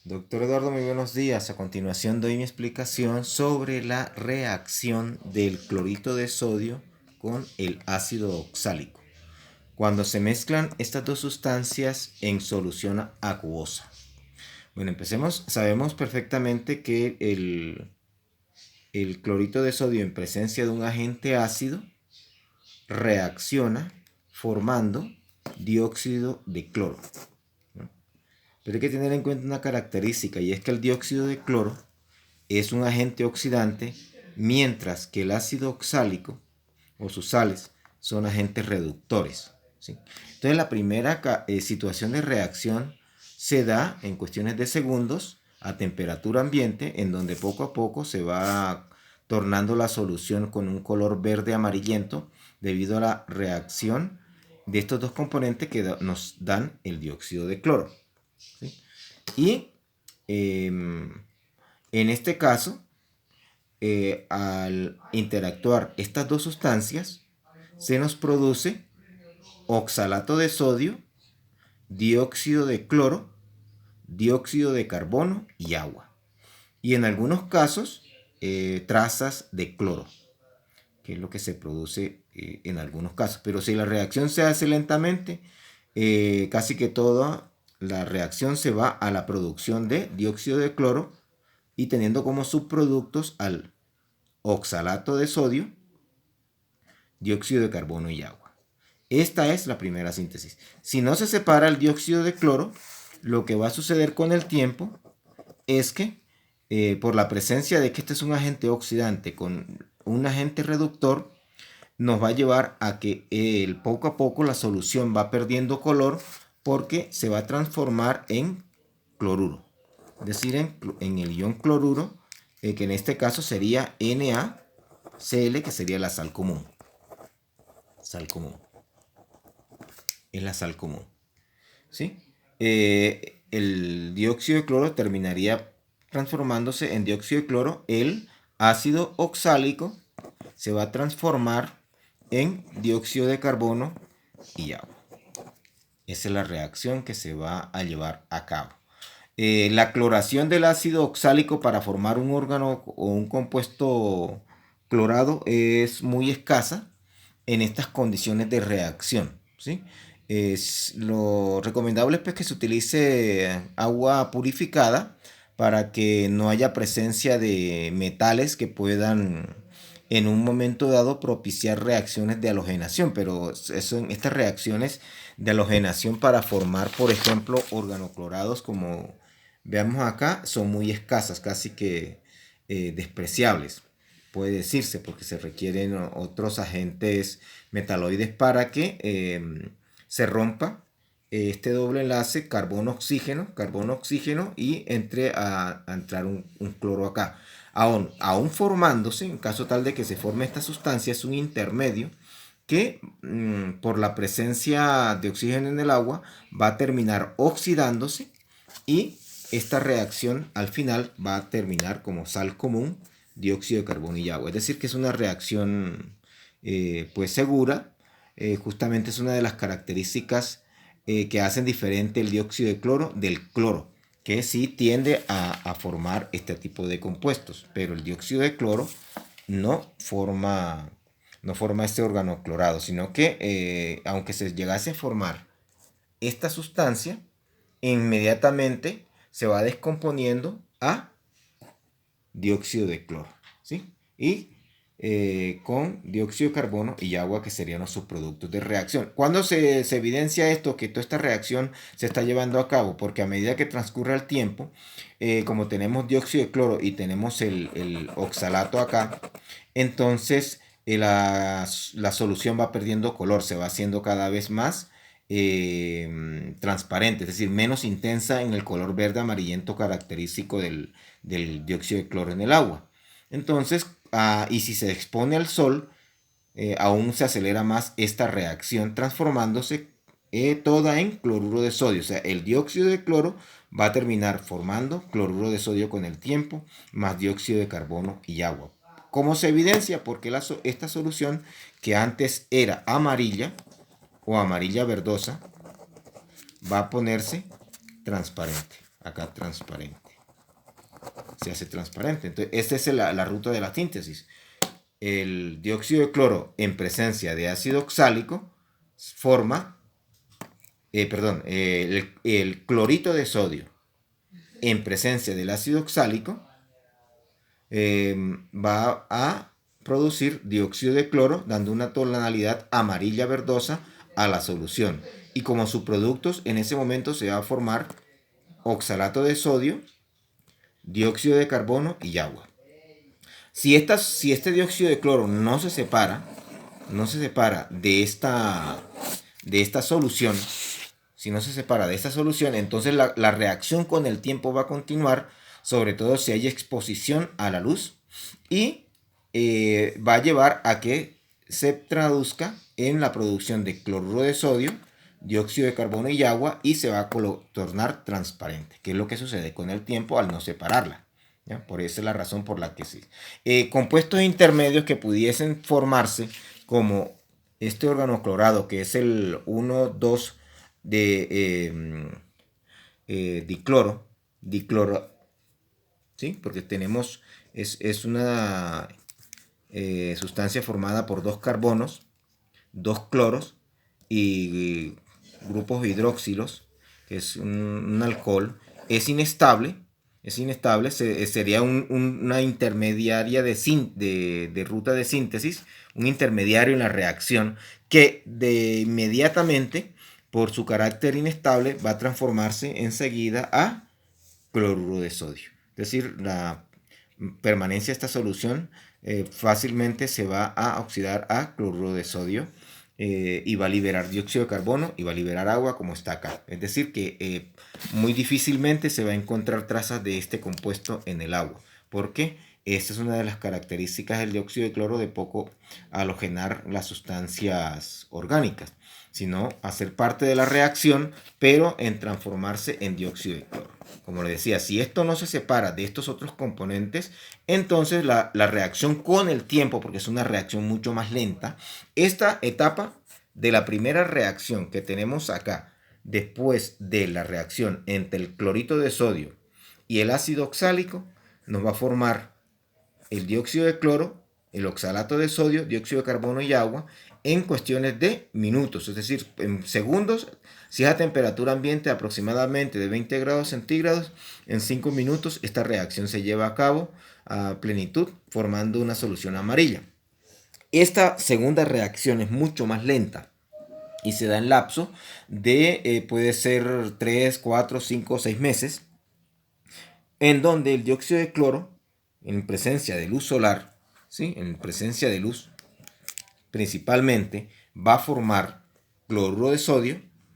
Doctor Eduardo, muy buenos días. A continuación doy mi explicación sobre la reacción del clorito de sodio con el ácido oxálico cuando se mezclan estas dos sustancias en solución acuosa. Bueno, empecemos. Sabemos perfectamente que el clorito de sodio en presencia de un agente ácido reacciona formando dióxido de cloro. Pero hay que tener en cuenta una característica, y es que el dióxido de cloro es un agente oxidante, mientras que el ácido oxálico o sus sales son agentes reductores, ¿sí? Entonces la primera situación de reacción se da en cuestiones de segundos a temperatura ambiente, en donde poco a poco se va tornando la solución con un color verde amarillento debido a la reacción de estos dos componentes que nos dan el dióxido de cloro, ¿sí? Y en este caso, al interactuar estas dos sustancias, se nos produce oxalato de sodio, dióxido de cloro, dióxido de carbono y agua. Y en algunos casos, trazas de cloro, que es lo que se produce en algunos casos. Pero si la reacción se hace lentamente, casi que toda la reacción se va a la producción de dióxido de cloro y teniendo como subproductos al oxalato de sodio, dióxido de carbono y agua. Esta es la primera síntesis. Si no se separa el dióxido de cloro, lo que va a suceder con el tiempo es que por la presencia de que este es un agente oxidante con un agente reductor, nos va a llevar a que poco a poco la solución va perdiendo color porque se va a transformar en cloruro. Es decir, en el ion cloruro, que en este caso sería NaCl, que sería la sal común. Sal común. Es la sal común, ¿sí? El dióxido de cloro terminaría transformándose en dióxido de cloro. El ácido oxálico se va a transformar en dióxido de carbono y agua. Esa es la reacción que se va a llevar a cabo. La cloración del ácido oxálico para formar un órgano o un compuesto clorado es muy escasa en estas condiciones de reacción, ¿sí? Lo recomendable es pues, que se utilice agua purificada para que no haya presencia de metales que puedan en un momento dado propiciar reacciones de halogenación, pero estas reacciones de halogenación para formar, por ejemplo, organoclorados como veamos acá, son muy escasas, casi que despreciables, puede decirse, porque se requieren otros agentes metaloides para que se rompa este doble enlace carbono-oxígeno y entre a entrar un cloro acá. Aún formándose, en caso tal de que se forme esta sustancia, es un intermedio que por la presencia de oxígeno en el agua va a terminar oxidándose y esta reacción al final va a terminar como sal común, dióxido de carbono y agua. Es decir, que es una reacción pues segura. Justamente es una de las características que hacen diferente el dióxido de cloro del cloro, que sí tiende a formar este tipo de compuestos, pero el dióxido de cloro no forma este órgano clorado, sino que aunque se llegase a formar esta sustancia, inmediatamente se va descomponiendo a dióxido de cloro, ¿sí? Y con dióxido de carbono y agua, que serían los subproductos de reacción. ¿Cuándo se evidencia esto, que toda esta reacción se está llevando a cabo? Porque a medida que transcurre el tiempo, como tenemos dióxido de cloro y tenemos el oxalato acá, entonces la solución va perdiendo color, se va haciendo cada vez más transparente, es decir, menos intensa en el color verde amarillento característico del dióxido de cloro en el agua. Entonces, y si se expone al sol, aún se acelera más esta reacción, transformándose toda en cloruro de sodio. O sea, el dióxido de cloro va a terminar formando cloruro de sodio con el tiempo, más dióxido de carbono y agua. ¿Cómo se evidencia? Porque esta solución, que antes era amarilla o amarilla verdosa, va a ponerse transparente. acá transparente. Se hace transparente. Entonces, esta es la ruta de la síntesis. El dióxido de cloro en presencia de ácido oxálico forma, el clorito de sodio en presencia del ácido oxálico va a producir dióxido de cloro, dando una tonalidad amarilla verdosa a la solución. Y como subproductos, en ese momento se va a formar oxalato de sodio, dióxido de carbono y agua. Si este dióxido de cloro no se separa de esta solución, entonces la reacción con el tiempo va a continuar, sobre todo si hay exposición a la luz, y va a llevar a que se traduzca en la producción de cloruro de sodio, dióxido de carbono y agua, y se va a tornar transparente, que es lo que sucede con el tiempo al no separarla. ¿Ya? Por esa es la razón por la que sí. Compuestos intermedios que pudiesen formarse, como este órgano clorado, que es el 1,2 de dicloro, ¿sí? Porque tenemos, es una sustancia formada por 2 carbonos, 2 cloros y grupos hidroxilos, que es un alcohol. Es inestable, sería una intermediaria de ruta de síntesis, un intermediario en la reacción que inmediatamente, por su carácter inestable, va a transformarse enseguida a cloruro de sodio. Es decir, la permanencia de esta solución fácilmente se va a oxidar a cloruro de sodio y va a liberar dióxido de carbono y va a liberar agua, como está acá. Es decir, que muy difícilmente se va a encontrar trazas de este compuesto en el agua, porque esta es una de las características del dióxido de cloro, de poco halogenar las sustancias orgánicas, sino hacer parte de la reacción, pero en transformarse en dióxido de cloro. Como les decía, si esto no se separa de estos otros componentes, entonces la reacción con el tiempo, porque es una reacción mucho más lenta, esta etapa de la primera reacción que tenemos acá, después de la reacción entre el clorito de sodio y el ácido oxálico, nos va a formar el dióxido de cloro, el oxalato de sodio, dióxido de carbono y agua en cuestiones de minutos, es decir, en segundos. Si es a temperatura ambiente aproximadamente de 20 grados centígrados, en 5 minutos esta reacción se lleva a cabo a plenitud, formando una solución amarilla. Esta segunda reacción es mucho más lenta y se da en lapso de, puede ser 3, 4, 5, 6 meses, en donde el dióxido de cloro, en presencia de luz solar, ¿sí? En presencia de luz principalmente, va a formar cloruro de sodio,